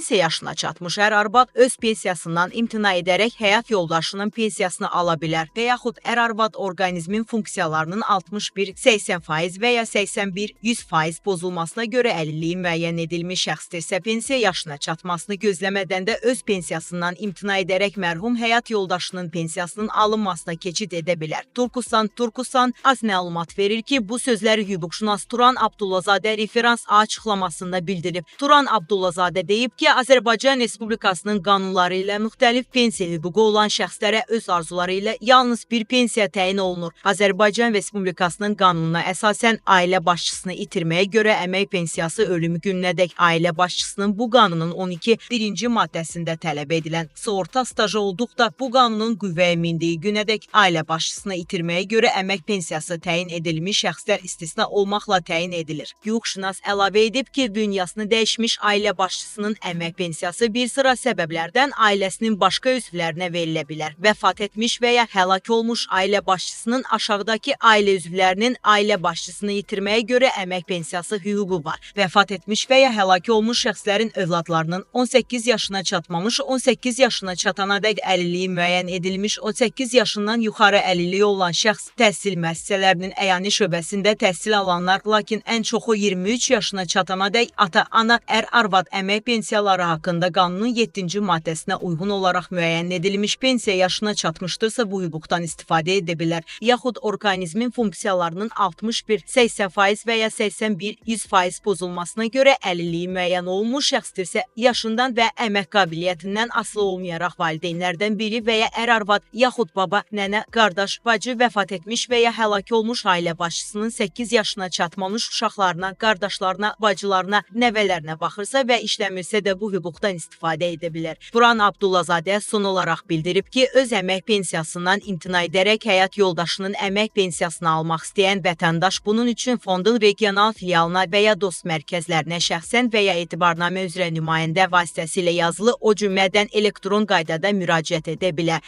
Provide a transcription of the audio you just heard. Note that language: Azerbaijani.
pensiya yaşına çatmış ər arvad öz pensiyasından imtina edərək həyat yoldaşının pensiyasını ala bilər və yaxud ər arvad orqanizmin funksiyalarının 61-80% və ya 81-100% pozulmasına görə əlilliyi müəyyən edilmiş şəxsdirsə pensiya yaşına çatmasını gözləmədən də öz pensiyasından imtina edərək mərhum həyat yoldaşının pensiyasının alınmasına keçid edə bilər. Turkusan az məlumat verir ki, bu sözləri hüquqşünas Turan Abdullazadə referans açıqlamasında bildirib. Turan Abdullazadə deyib ki, Azərbaycan Respublikasının qanunları ilə müxtəlif pensiya hüququ olan şəxslərə öz arzuları ilə yalnız bir pensiya təyin olunur. Azərbaycan Respublikasının qanununa əsasən ailə başçısını itirməyə görə əmək pensiyası ölümü gününədək ailə başçısının bu qanunun 12-1-ci maddəsində tələb edilən sığorta stajı olduqda bu qanunun qüvvəyə mindiyi günədək ailə başçısını itirməyə görə əmək pensiyası təyin edilmiş şəxslər istisna olmaqla təyin edilir. Hüquqşünas əlavə edib ki, dünyasını dəyişmiş ailə başçısının əmək pensiyası bir sıra səbəblərdən ailəsinin başqa üzvlərinə verilə bilər. Vəfat etmiş və ya həlak olmuş ailə başçısının aşağıdakı ailə üzvlərinin ailə başçısını itirməyə görə əmək pensiyası hüququ var. Vəfat etmiş və ya həlak olmuş şəxslərin övladlarının 18 yaşına çatmamış, 18 yaşına çatanadək əlilliyi müəyyən edilmiş, 18 yaşından yuxarı əlilliyi olan şəxs təhsil müəssisələrinin əyani şöbəsində təhsil alanlar, lakin ən çoxu 23 yaşına çatanadək ata-ana, ər-arvad əmək pensiyaları haqqında qanunun 7-ci maddəsinə uyğun olaraq müəyyən edilmiş pensiya yaşına çatmışdırsa bu hüquqdan istifadə edə bilər. Yaxud orqanizmin funksiyalarının 61-80% və ya 81-100% pozulmasına görə əlilliyi müəyyən olunmuş şəxsdirsə yaşından və əmək qabiliyyətindən asılı olmayaraq valideynlərdən biri və ya ər-arvad, yaxud baba, nənə, qardaş, bacı vəfat etmiş və ya həlak olmuş ailə başçısının 8 yaşına çatmamış uşaqlarına, qardaşlarına, bacılarına, nəvələrinə baxırsa və işləmirsə də bu hüquqdan istifadə edə bilər. Turan Abdullazadə son olaraq bildirib ki, öz əmək pensiyasından imtina edərək həyat yoldaşının əmək pensiyasını almaq istəyən vətəndaş bunun üçün fondun regional filialına və ya dost mərkəzlərinə şəxsən və ya etibarnamə üzrə nümayəndə vasitəsilə yazılı, o cümlədən elektron qaydada müraciət edə bilər.